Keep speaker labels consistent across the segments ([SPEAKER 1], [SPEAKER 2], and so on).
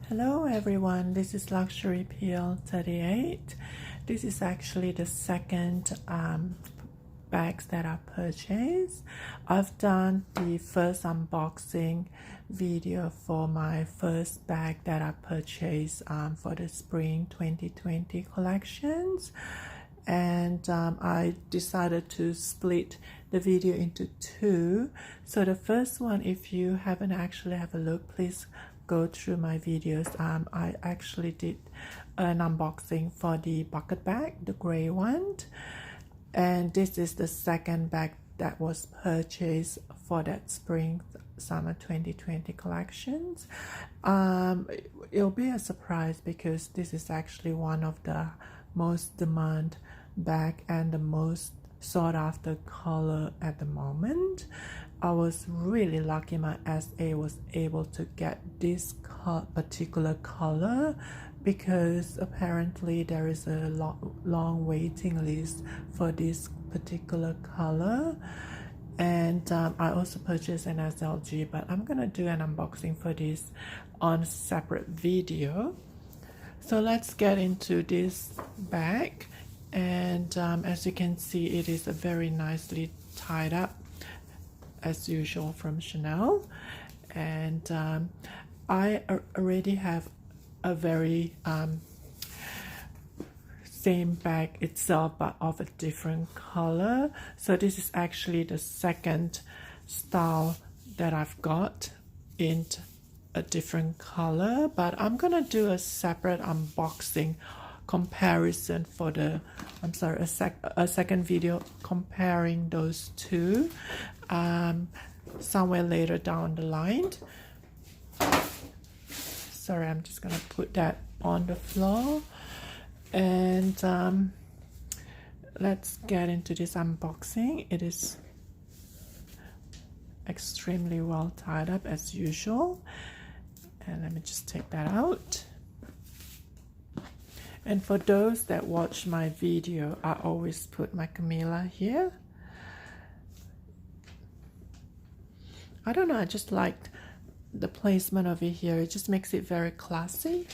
[SPEAKER 1] Hello everyone, this is Luxury Peel 38. This is actually the second bags that I purchased. I've done the first unboxing video for my first bag that I purchased for the spring 2020 collections, and I decided to split the video into two. So the first one, if you haven't actually have a look, please go through my videos. I actually did an unboxing for the bucket bag, the gray one, and this is the second bag that was purchased for that spring summer 2020 collections. It'll be a surprise because this is actually one of the most demand bag and the most sought after color at the moment. I was really lucky my SA was able to get this particular color because apparently there is a long waiting list for this particular color. And I also purchased an SLG, but I'm gonna do an unboxing for this on a separate video. So let's get into this bag, and as you can see, it is a very nicely tied up as usual from Chanel, and I already have a very same bag itself but of a different color. So this is actually the second style that I've got in a different color, but I'm gonna do a separate unboxing comparison for the a second video comparing those two somewhere later down the line. Sorry, I'm just gonna put that on the floor, and let's get into this unboxing. It is extremely well tied up as usual, and let me just take that out. And for those that watch my video, I always put my Camilla here. I don't know, I just liked the placement of it here. It just makes it very classy.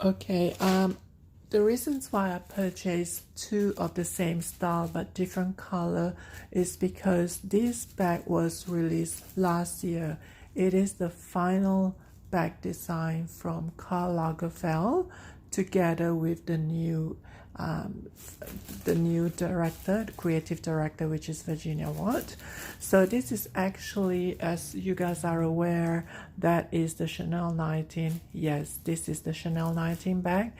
[SPEAKER 1] Okay, the reasons why I purchased two of the same style but different color is because this bag was released last year. It is the final bag design from Karl Lagerfeld together with the new director, the creative director, which is Virginia Watt. So this is actually, as you guys are aware, that is the Chanel 19. Yes, this is the Chanel 19 bag.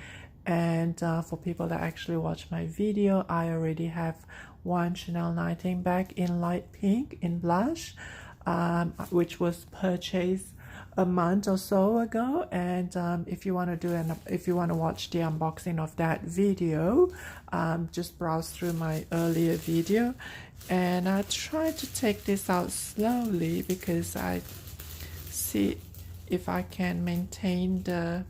[SPEAKER 1] And for people that actually watch my video, I already have one Chanel 19 bag in light pink in blush, which was purchased a month or so ago. And if you want to watch the unboxing of that video, just browse through my earlier video. And I tried to take this out slowly because I see if I can maintain the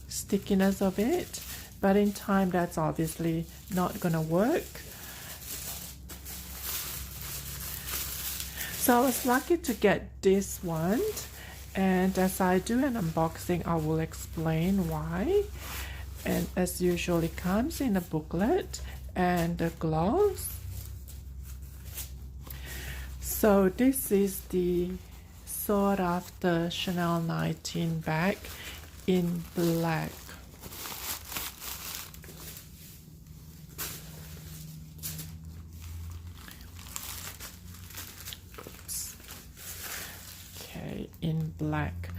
[SPEAKER 1] stickiness of it, but in time that's obviously not gonna work. So I was lucky to get this one, and as I do an unboxing I will explain why. And as usual, it comes in a booklet and the gloves. So this is the sought after Chanel 19 bag in black. Oops. Okay, in black.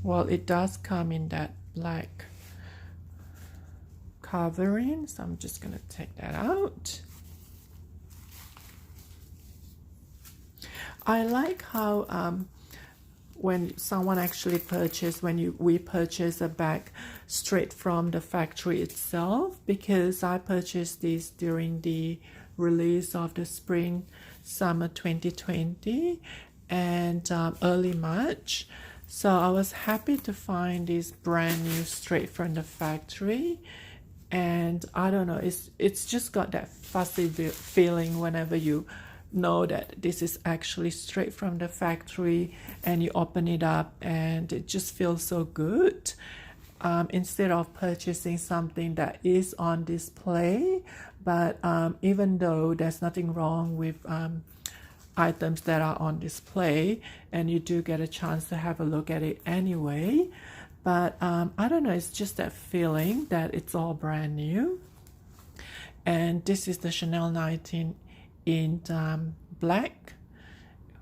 [SPEAKER 1] Well, it does come in that black covering, so I'm just gonna take that out. I like how when someone actually purchase, we purchase a bag straight from the factory itself, because I purchased this during the release of the spring summer 2020 and early March. So I was happy to find this brand new straight from the factory, And I don't know, it's just got that fuzzy feeling whenever you know that this is actually straight from the factory and you open it up, and it just feels so good. Instead of purchasing something that is on display. But even though there's nothing wrong with items that are on display, and you do get a chance to have a look at it anyway, but I don't know, it's just that feeling that it's all brand new. And this is the Chanel 19 in black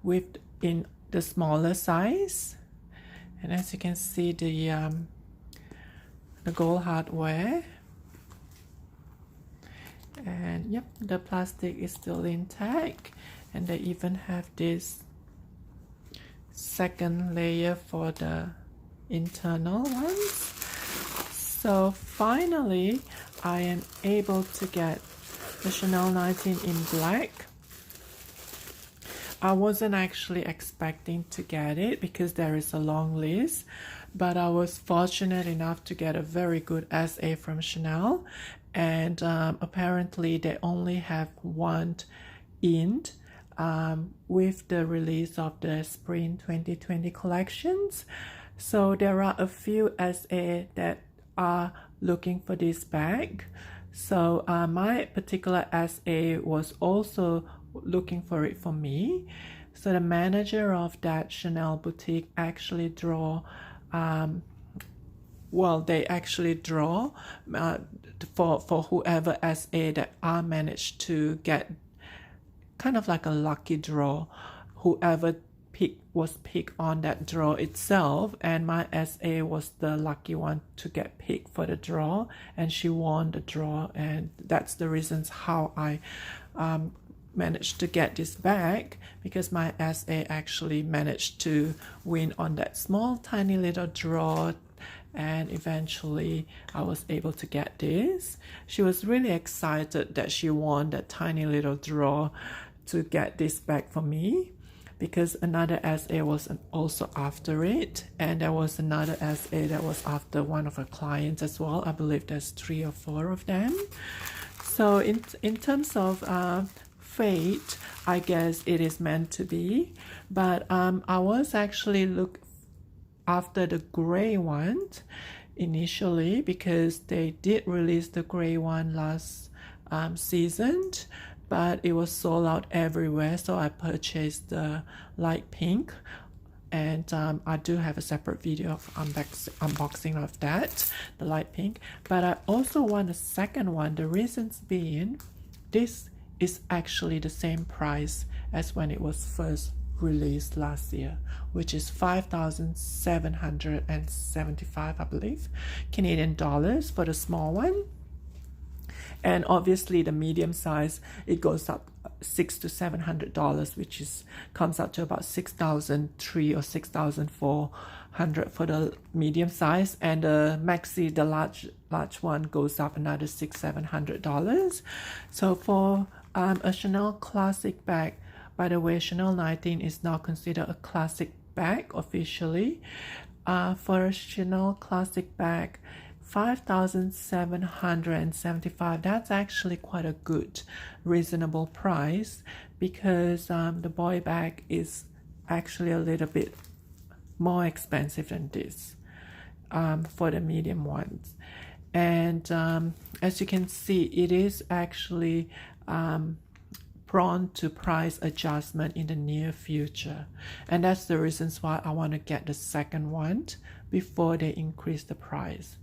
[SPEAKER 1] with in the smaller size. And as you can see, the gold hardware, and yep, the plastic is still intact, and they even have this second layer for the internal ones. So finally I am able to get the Chanel 19 in black. I wasn't actually expecting to get it because there is a long list, but I was fortunate enough to get a very good SA from Chanel, and apparently they only have one in with the release of the Spring 2020 collections. So there are a few SA that are looking for this bag. So my particular SA was also looking for it for me. So the manager of that Chanel boutique actually they actually draw for whoever SA that I managed to get, kind of like a lucky draw. Whoever was picked on that draw itself, and my SA was the lucky one to get picked for the draw, and she won the draw, and that's the reasons how I managed to get this bag, because my SA actually managed to win on that small tiny little draw, and eventually I was able to get this. She was really excited that she won that tiny little draw to get this bag for me, because another SA was also after it, and there was another SA that was after one of her clients as well. I believe there's 3 or 4 of them. So in terms of fate, I guess it is meant to be. But I was actually look after the gray one initially, because they did release the gray one last season, but it was sold out everywhere, so I purchased the light pink, and I do have a separate video of unboxing of that, the light pink. But I also want a second one. The reasons being, this is actually the same price as when it was first released last year, which is 5,775, I believe, Canadian dollars for the small one. And obviously the medium size, it goes up $600 to $700, which comes out to about $6,300 or $6,400 for the medium size, and the maxi, the large one, goes up another $600-700. So for a Chanel classic bag, by the way, Chanel 19 is now considered a classic bag officially. For a Chanel classic bag, 5,775, that's actually quite a good reasonable price, because the boy bag is actually a little bit more expensive than this for the medium ones. And as you can see, it is actually prone to price adjustment in the near future, and that's the reasons why I want to get the second one before they increase the price.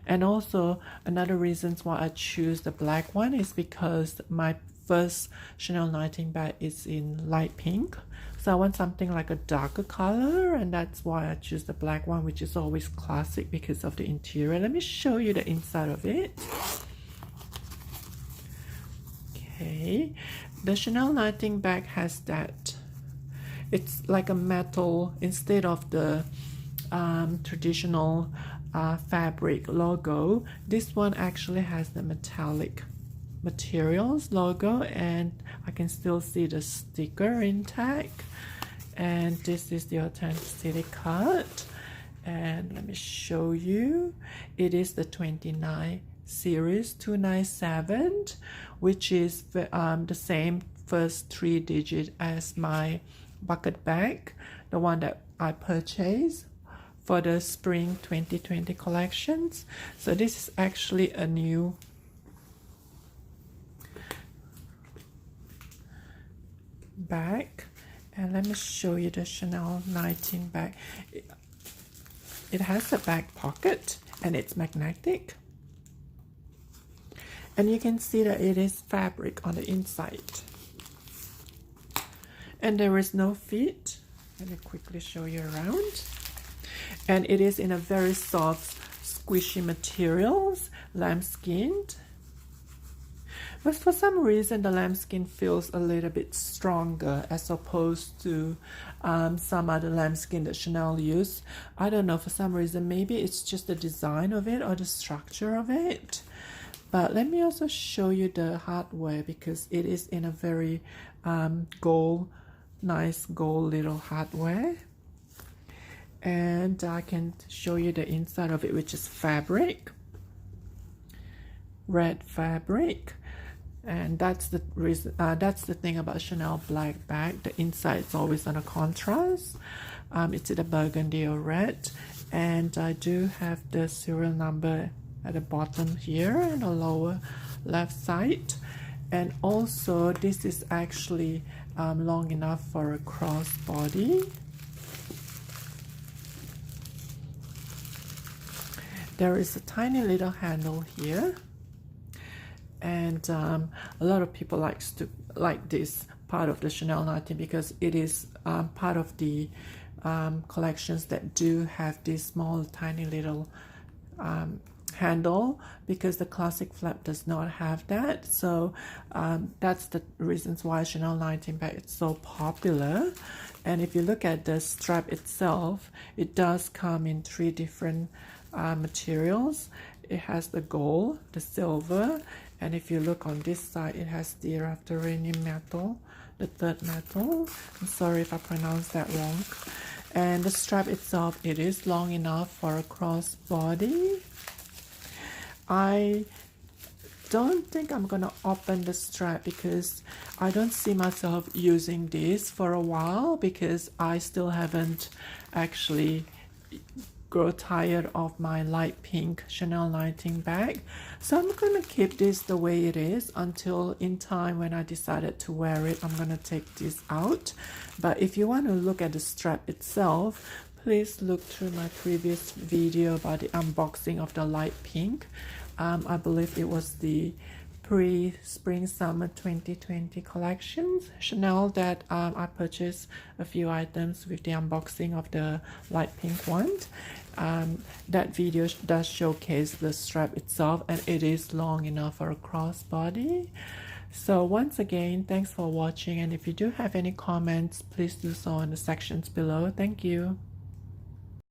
[SPEAKER 1] And also another reasons why I choose the black one is because my first Chanel 19 bag is in light pink, so I want something like a darker color, and that's why I choose the black one, which is always classic because of the interior. Let me show you the inside of it. Okay, the Chanel 19 bag has that, it's like a metal, instead of the traditional fabric logo, this one actually has the metallic materials logo, and I can still see the sticker intact. And this is the authenticity card, and let me show you. It is the 29 series 297, which is the same first 3 digits as my bucket bag, the one that I purchased for the spring 2020 collections. So this is actually a new bag, and let me show you the Chanel 19 bag. It has a back pocket and it's magnetic, and you can see that it is fabric on the inside, and there is no feet. Let me quickly show you around. And it is in a very soft, squishy materials, lambskinned. But for some reason, the lambskin feels a little bit stronger as opposed to some other lambskin that Chanel use. I don't know, for some reason, maybe it's just the design of it or the structure of it. But let me also show you the hardware, because it is in a very nice gold little hardware. And I can show you the inside of it, which is fabric, red fabric. And that's the reason, that's the thing about Chanel black bag. The inside is always on a contrast. It's either burgundy or red. And I do have the serial number at the bottom here and the lower left side. And also this is actually long enough for a crossbody. There is a tiny little handle here, and a lot of people like this part of the Chanel 19 because it is part of the collections that do have this small tiny little handle, because the classic flap does not have that. So that's the reasons why Chanel 19 bag is so popular. And if you look at the strap itself, it does come in 3 different materials. It has the gold, the silver, and if you look on this side, it has the rafteranium metal, the 3rd metal. I'm sorry if I pronounced that wrong. And the strap itself, it is long enough for a crossbody. I don't think I'm gonna open the strap because I don't see myself using this for a while, because I still haven't actually grow tired of my light pink Chanel 19 bag. So I'm gonna keep this the way it is until in time when I decided to wear it. I'm gonna take this out. But if you want to look at the strap itself, please look through my previous video about the unboxing of the light pink. I believe it was the pre-spring summer 2020 collections Chanel that I purchased a few items with the unboxing of the light pink one. That video does showcase the strap itself, and it is long enough for a crossbody. So once again, thanks for watching, and if you do have any comments, please do so in the sections below. Thank you.